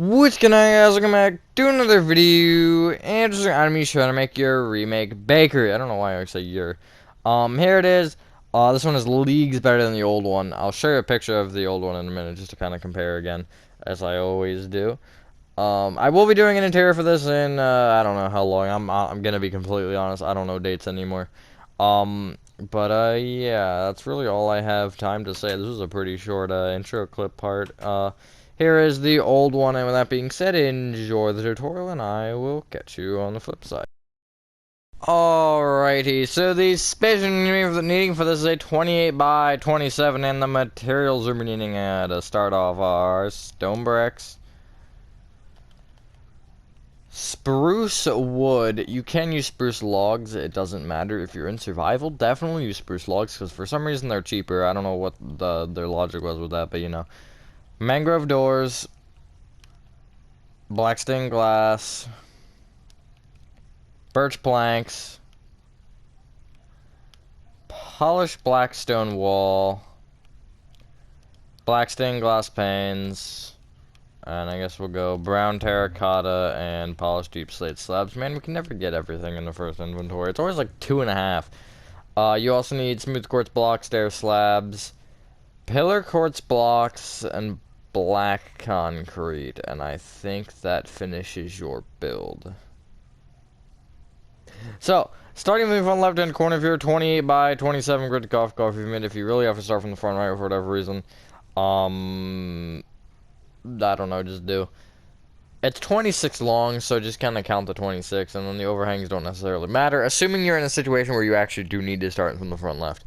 What's going on, guys? Welcome back to another video. And just on me trying to make your remake bakery. I don't know why I always say your. Here it is. This one is leagues better than the old one. I'll show you a picture of the old one in a minute just to kind of compare again, as I always do. I will be doing an interior for this in I don't know how long. I'm gonna be completely honest. I don't know dates anymore. Yeah, that's really all I have time to say. This was a pretty short intro clip part. Here is the old one, and with that being said, enjoy the tutorial, and I will catch you on the flip side. Alrighty, so the space needing for this is a 28 by 27, and the materials we're needing to start off are stone bricks, spruce wood. You can use spruce logs, it doesn't matter. If you're in survival, definitely use spruce logs, because for some reason they're cheaper. I don't know what their logic was with that, but you know. Mangrove doors, black stained glass, birch planks, polished black stone wall, black stained glass panes, and I guess we'll go brown terracotta and polished deep slate slabs. Man, we can never get everything in the first inventory. It's always like 2.5. You also need smooth quartz blocks, stair slabs, pillar quartz blocks, and black concrete. And I think that finishes your build. So, starting from the front left-hand corner, if you're 28 by 27 grid coffee mid, if you really have to start from the front right for whatever reason, I don't know, just do. It's 26 long, so just kind of count the 26, and then the overhangs don't necessarily matter, assuming you're in a situation where you actually do need to start from the front left.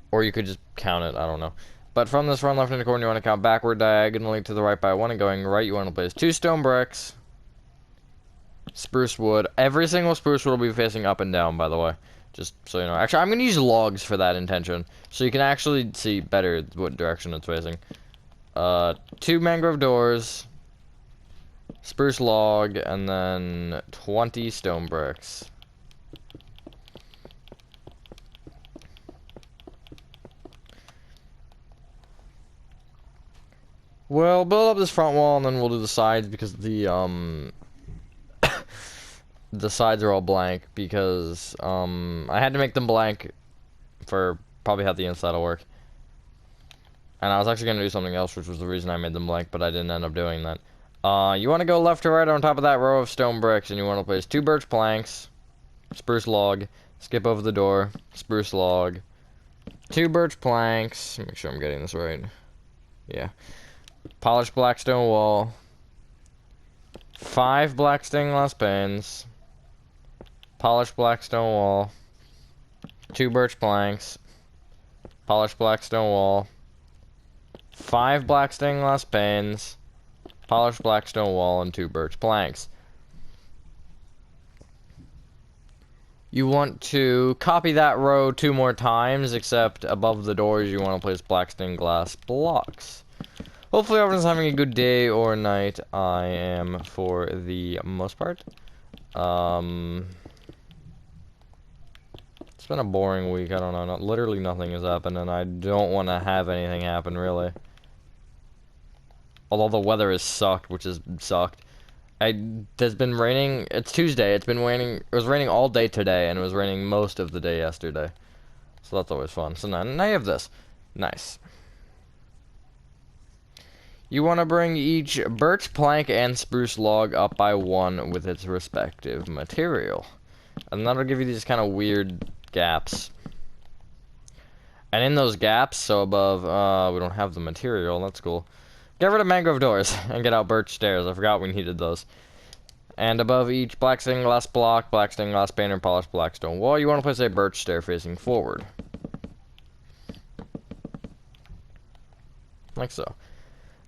Or you could just count it, I don't know. But from this front left-hand corner, you want to count backward diagonally to the right by 1, and going right, you want to place 2 stone bricks, spruce wood. Every single spruce wood will be facing up and down, by the way. Just so you know. Actually, I'm going to use logs for that intention, so you can actually see better what direction it's facing. 2 mangrove doors, spruce log, and then 20 stone bricks. We'll build up this front wall, and then we'll do the sides, because the sides are all blank, because I had to make them blank for probably how the inside will work. And I was actually going to do something else, which was the reason I made them blank, but I didn't end up doing that. You want to go left to right on top of that row of stone bricks, and you want to place 2 birch planks, spruce log, skip over the door, spruce log, 2 birch planks, make sure I'm getting this right, yeah, polished black stone wall, 5 black stained glass panes, polished black stone wall, 2 birch planks, polished black stone wall, 5 black stained glass panes, polished black stone wall, and 2 birch planks. You want to copy that row 2 more times, except above the doors you want to place black stained glass blocks. Hopefully everyone's having a good day or night. I am for the most part. It's been a boring week, I don't know, literally nothing has happened, and I don't want to have anything happen, really. Although the weather has sucked, which has sucked. There's been raining. It's Tuesday. It's been raining. It was raining all day today, and it was raining most of the day yesterday. So that's always fun. So now you have this. Nice. You want to bring each birch plank and spruce log up by 1 with its respective material. And that'll give you these kind of weird gaps. And in those gaps, so above, we don't have the material. That's cool. Get rid of mangrove doors and get out birch stairs. I forgot we needed those. And above each black stained glass block, black stained glass pane, and polished black stone wall, you want to place a birch stair facing forward. Like so.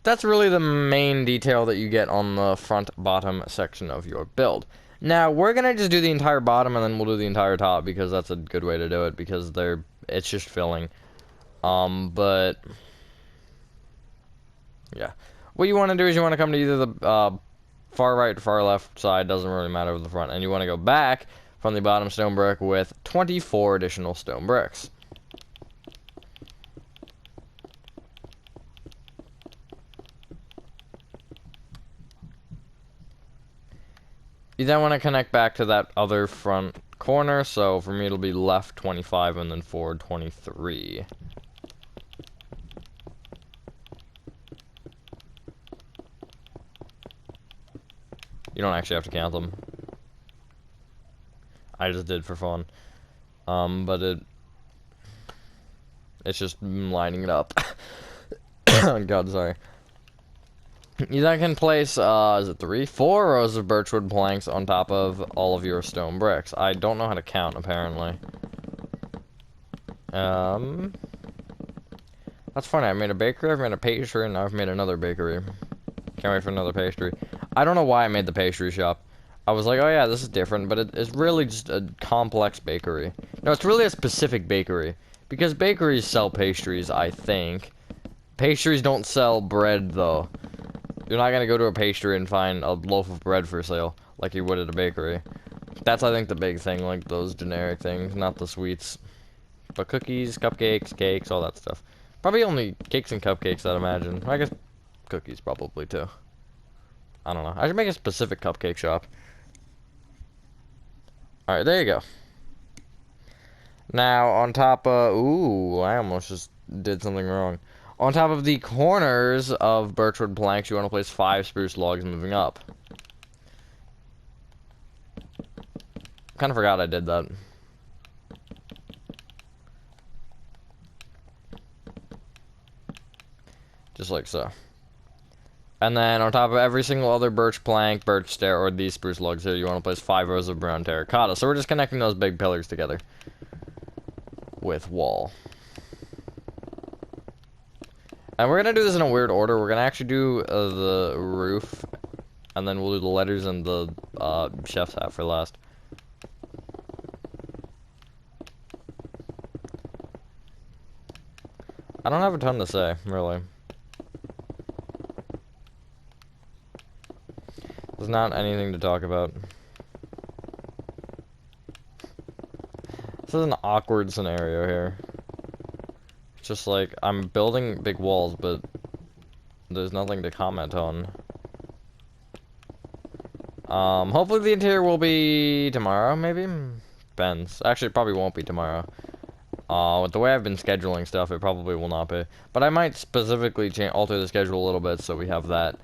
That's really the main detail that you get on the front bottom section of your build. Now, we're going to just do the entire bottom, and then we'll do the entire top, because that's a good way to do it, because it's just filling. But yeah. What you want to do is you want to come to either the far right or far left side, doesn't really matter with the front, and you want to go back from the bottom stone brick with 24 additional stone bricks. You then want to connect back to that other front corner, so for me it'll be left 25 and then forward 23. You don't actually have to count them. I just did for fun. But it's just lining it up. God, sorry. You then can place, is it 3? 4 rows of birchwood planks on top of all of your stone bricks. I don't know how to count, apparently. That's funny. I made a bakery, I've made a pastry, and now I've made another bakery. Can't wait for another pastry. I don't know why I made the pastry shop. I was like, oh yeah, this is different, but it's really just a complex bakery. No, it's really a specific bakery. Because bakeries sell pastries, I think. Pastries don't sell bread, though. You're not gonna go to a pastry and find a loaf of bread for sale, like you would at a bakery. That's, I think, the big thing, like those generic things, not the sweets. But cookies, cupcakes, cakes, all that stuff. Probably only cakes and cupcakes, I'd imagine. I guess cookies, probably, too. I don't know. I should make a specific cupcake shop. Alright, there you go. Now, on top of... Ooh, I almost just did something wrong. On top of the corners of birchwood planks, you want to place 5 spruce logs moving up. Kind of forgot I did that. Just like so. And then on top of every single other birch plank, birch stair, or these spruce logs here, you want to place 5 rows of brown terracotta. So we're just connecting those big pillars together with wall. And we're going to do this in a weird order. We're going to actually do the roof, and then we'll do the letters and the chef's hat for last. I don't have a ton to say, really. There's not anything to talk about. This is an awkward scenario here. It's just like, I'm building big walls, but there's nothing to comment on. Hopefully the interior will be tomorrow, maybe? Depends. Actually, it probably won't be tomorrow. With the way I've been scheduling stuff, it probably will not be. But I might specifically alter the schedule a little bit so we have that.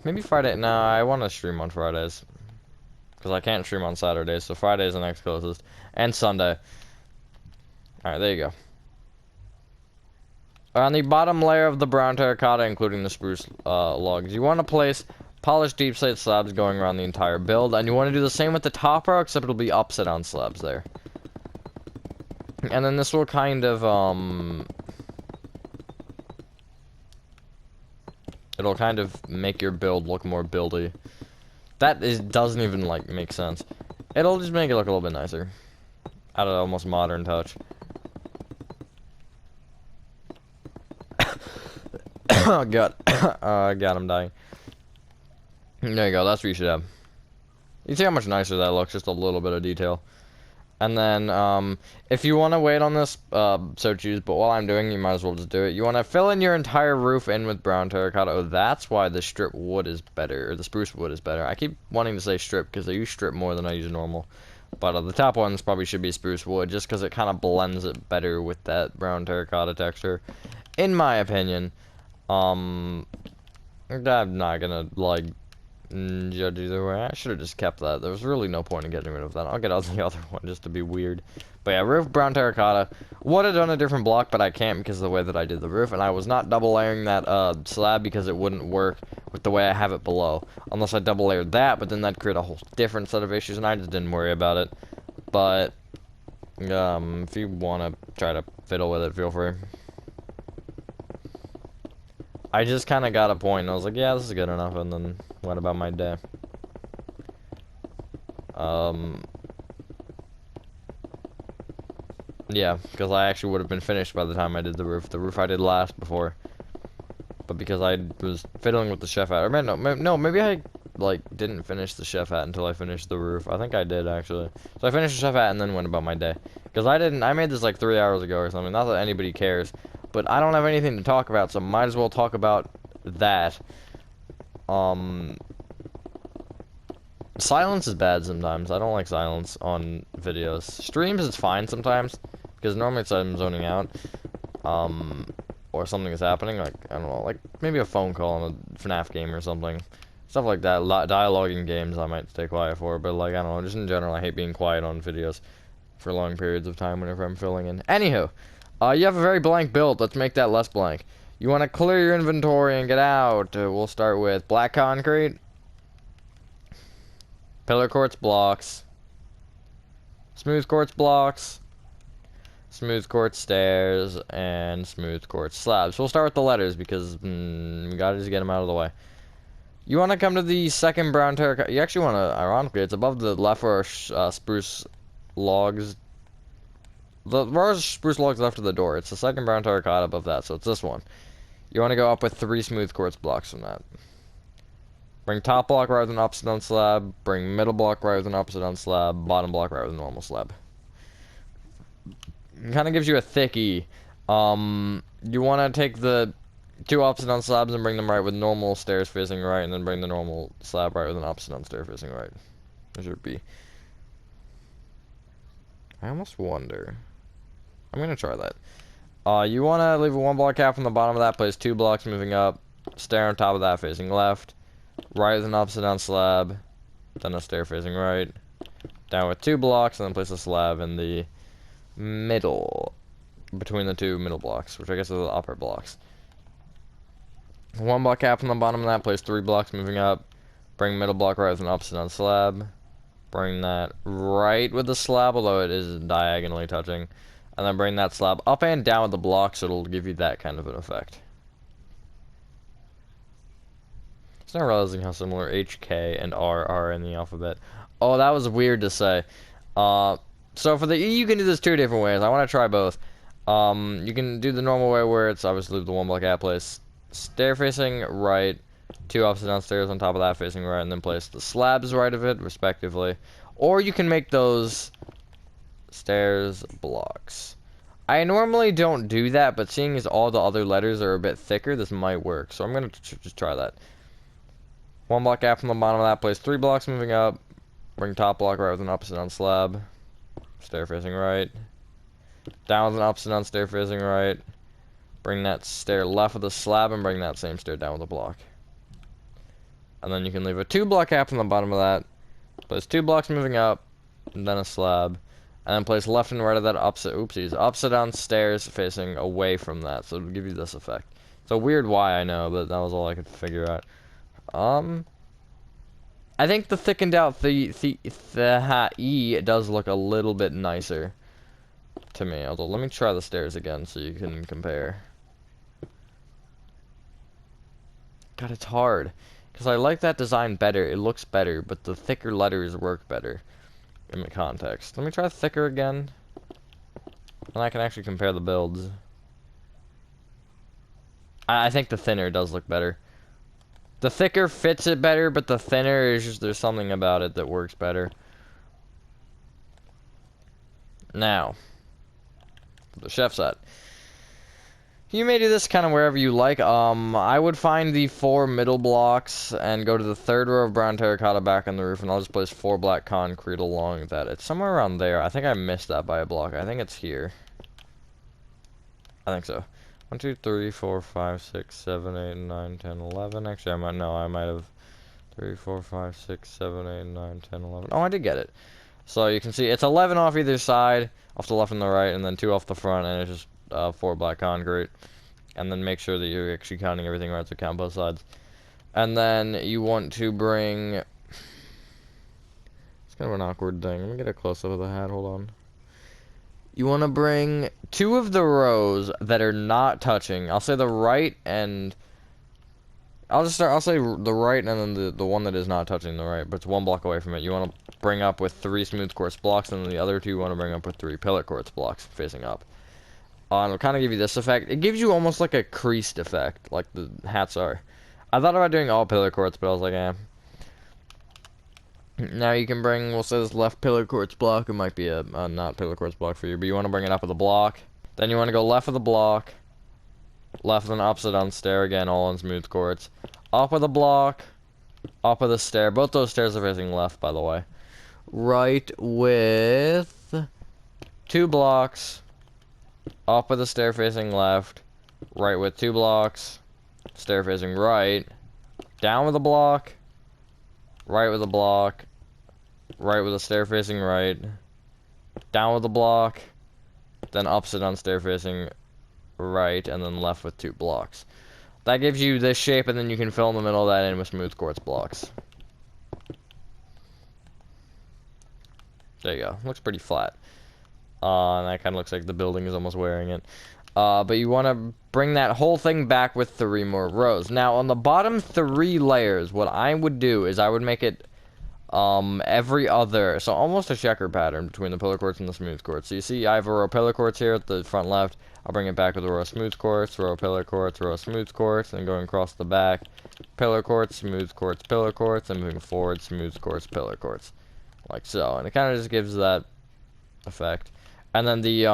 Maybe Friday. No, I want to stream on Fridays. Because I can't stream on Saturdays, so Friday is the next closest. And Sunday. Alright, there you go. On the bottom layer of the brown terracotta, including the spruce logs, you want to place polished deep slate slabs going around the entire build. And you want to do the same with the top row, except it'll be upside down slabs there. And then this will kind of, it'll kind of make your build look more buildy. That doesn't even, like, make sense. It'll just make it look a little bit nicer. Add an almost modern touch. Oh, God. God, I'm dying. There you go, that's what you should have. You see how much nicer that looks, just a little bit of detail. And then, if you want to wait on this, so choose, but while I'm doing, you might as well just do it. You want to fill in your entire roof in with brown terracotta. Oh, that's why the strip wood is better, or the spruce wood is better. I keep wanting to say strip, because I use strip more than I use normal. But the top ones probably should be spruce wood, just because it kind of blends it better with that brown terracotta texture. In my opinion, I'm not gonna, like, judge either way. I should have just kept that. There was really no point in getting rid of that. I'll get out the other one just to be weird. But yeah, roof brown terracotta. Would have done a different block, but I can't because of the way that I did the roof. And I was not double layering that slab because it wouldn't work with the way I have it below. Unless I double layered that, but then that'd create a whole different set of issues, and I just didn't worry about it. But if you want to try to fiddle with it, feel free. I just kind of got a point, and I was like, yeah, this is good enough, and then went about my day. Yeah, because I actually would have been finished by the time I did the roof. The roof I did last before. But because I was fiddling with the chef hat, or no, maybe I, like, didn't finish the chef hat until I finished the roof. I think I did, actually. So I finished the chef hat and then went about my day. Because I made this like 3 hours ago or something. Not that anybody cares. But I don't have anything to talk about, so might as well talk about that. Silence is bad sometimes. I don't like silence on videos. Streams it's fine sometimes, because normally it's I'm zoning out, or something is happening, like, I don't know, like, maybe a phone call on a FNAF game or something. Stuff like that. Dialoguing games I might stay quiet for, but, like, I don't know, just in general, I hate being quiet on videos for long periods of time whenever I'm filling in. Anywho, you have a very blank build. Let's make that less blank. You want to clear your inventory and get out. We'll start with black concrete, pillar quartz blocks, smooth quartz blocks, smooth quartz stairs, and smooth quartz slabs. So we'll start with the letters because we gotta just get them out of the way. You want to come to the second brown terracotta. You actually want to, ironically, it's above the left where spruce logs. Where are spruce logs left of the door? It's the second brown terracotta above that, so it's this one. You want to go up with 3 smooth quartz blocks from that. Bring top block rather than upside down slab. Bring middle block rather than upside down slab. Bottom block rather than normal slab. It kind of gives you a thickie. You want to take the 2 upside down slabs and bring them right with normal stairs facing right, and then bring the normal slab right with an upside down stair facing right. There's your B. I almost wonder. I'm gonna try that. You want to leave a 1 block gap from the bottom of that, place 2 blocks moving up, stair on top of that facing left, right with an upside down slab, then a stair facing right, down with 2 blocks, and then place a slab in the middle, between the 2 middle blocks, which I guess are the upper blocks. 1 block gap from the bottom of that, place 3 blocks moving up, bring middle block right with an upside down slab, bring that right with the slab, although it is diagonally touching, and then bring that slab up and down with the block, so it'll give you that kind of an effect. It's not realizing how similar H, K, and R are in the alphabet. Oh, that was weird to say. So for the E, you can do this 2 different ways. I want to try both. You can do the normal way where it's obviously the 1 block gap, place stair facing right, 2 upside down stairs on top of that facing right, and then place the slabs right of it, respectively. Or you can make those stairs blocks. I normally don't do that, but seeing as all the other letters are a bit thicker, this might work. So I'm going to just try that. 1 block gap from the bottom of that, place 3 blocks moving up, bring top block right with an upside down slab, stair facing right, down with an upside down stair facing right, bring that stair left with a slab, and bring that same stair down with a block. And then you can leave a 2 block gap from the bottom of that, place 2 blocks moving up, and then a slab, and then place left and right of that upside down stairs facing away from that, so it'll give you this effect. It's a weird why, I know, but that was all I could figure out. I think the thickened out E does look a little bit nicer to me. Although, let me try the stairs again so you can compare. God, it's hard. Because I like that design better. It looks better, but the thicker letters work better in the context. Let me try thicker again. And I can actually compare the builds. I think the thinner does look better. The thicker fits it better, but the thinner is just, there's something about it that works better. Now, the chef's hut. You may do this kind of wherever you like. I would find the 4 middle blocks and go to the 3rd row of brown terracotta back on the roof, and I'll just place 4 black concrete along that. It's somewhere around there. I think I missed that by a block. I think it's here. I think so. 1, 2, 3, 4, 5, 6, 7, 8, 9, 10, 11. Actually, I might have 3, 4, 5, 6, 7, 8, 9, 10, 11. Oh, I did get it. So you can see it's 11 off either side, off the left and the right, and then 2 off the front, and it's just 4 black concrete. And then make sure that you're actually counting everything right, so count both sides. And then you want to bring... It's kind of an awkward thing. Let me get a close-up of the hat, hold on. You want to bring 2 of the rows that are not touching. I'll say the right and... I'll say the right and then the one that is not touching the right, but it's 1 block away from it. You want to bring up with 3 smooth quartz blocks, and then the other 2 you want to bring up with 3 pillar quartz blocks facing up. It'll kind of give you this effect. It gives you almost like a creased effect, like the hats are. I thought about doing all pillar quartz, but I was like, eh. Now you can bring, we'll say this left pillar quartz block. It might be a not pillar quartz block for you, but you want to bring it up with a block. Then you want to go left with a block, left with an upside down stair again, all on smooth quartz. Up with a block, Up of the stair. Both those stairs are facing left, by the way. Right with 2 blocks. Up with the stair facing left. Right with 2 blocks. Stair facing right. Down with a block. Right with a block. Right with a stair facing right. Down with a block. Then upside down stair facing right. And then left with 2 blocks. That gives you this shape, and then you can fill in the middle of that in with smooth quartz blocks. There you go. Looks pretty flat. And that kind of looks like the building is almost wearing it. But you want to bring that whole thing back with 3 more rows. Now, on the bottom 3 layers, what I would do is I would make it every other, so almost a checker pattern between the pillar quartz and the smooth quartz. So you see I have a row of pillar quartz here at the front left. I'll bring it back with a row of smooth quartz, row of pillar quartz, row of smooth quartz, and going across the back, pillar quartz, smooth quartz, pillar quartz, and moving forward, smooth quartz, pillar quartz. Like so. And it kind of just gives that effect. And then the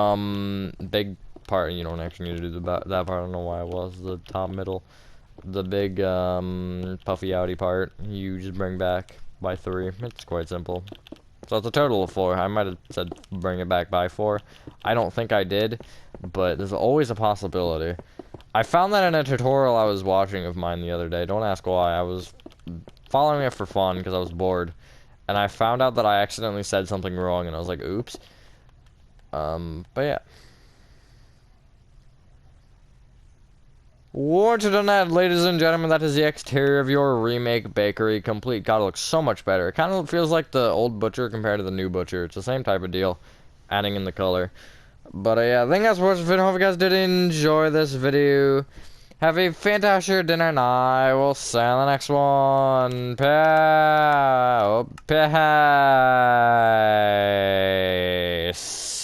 big part, you don't actually need to do that part, I don't know why it was, the top middle. The big puffy outy part, you just bring back by 3. It's quite simple. So it's a total of 4. I might have said bring it back by 4. I don't think I did, but there's always a possibility. I found that in a tutorial I was watching of mine the other day. Don't ask why. I was following it for fun because I was bored. And I found out that I accidentally said something wrong, and I was like, oops. But yeah. Once you're done that, ladies and gentlemen, that is the exterior of your remake bakery complete. God, it looks so much better. It kind of feels like the old butcher compared to the new butcher. It's the same type of deal, adding in the color. But yeah, I think that's what's the video. Hope you guys did enjoy this video. Have a fantastic dinner, and I will see you in the next one. Peace.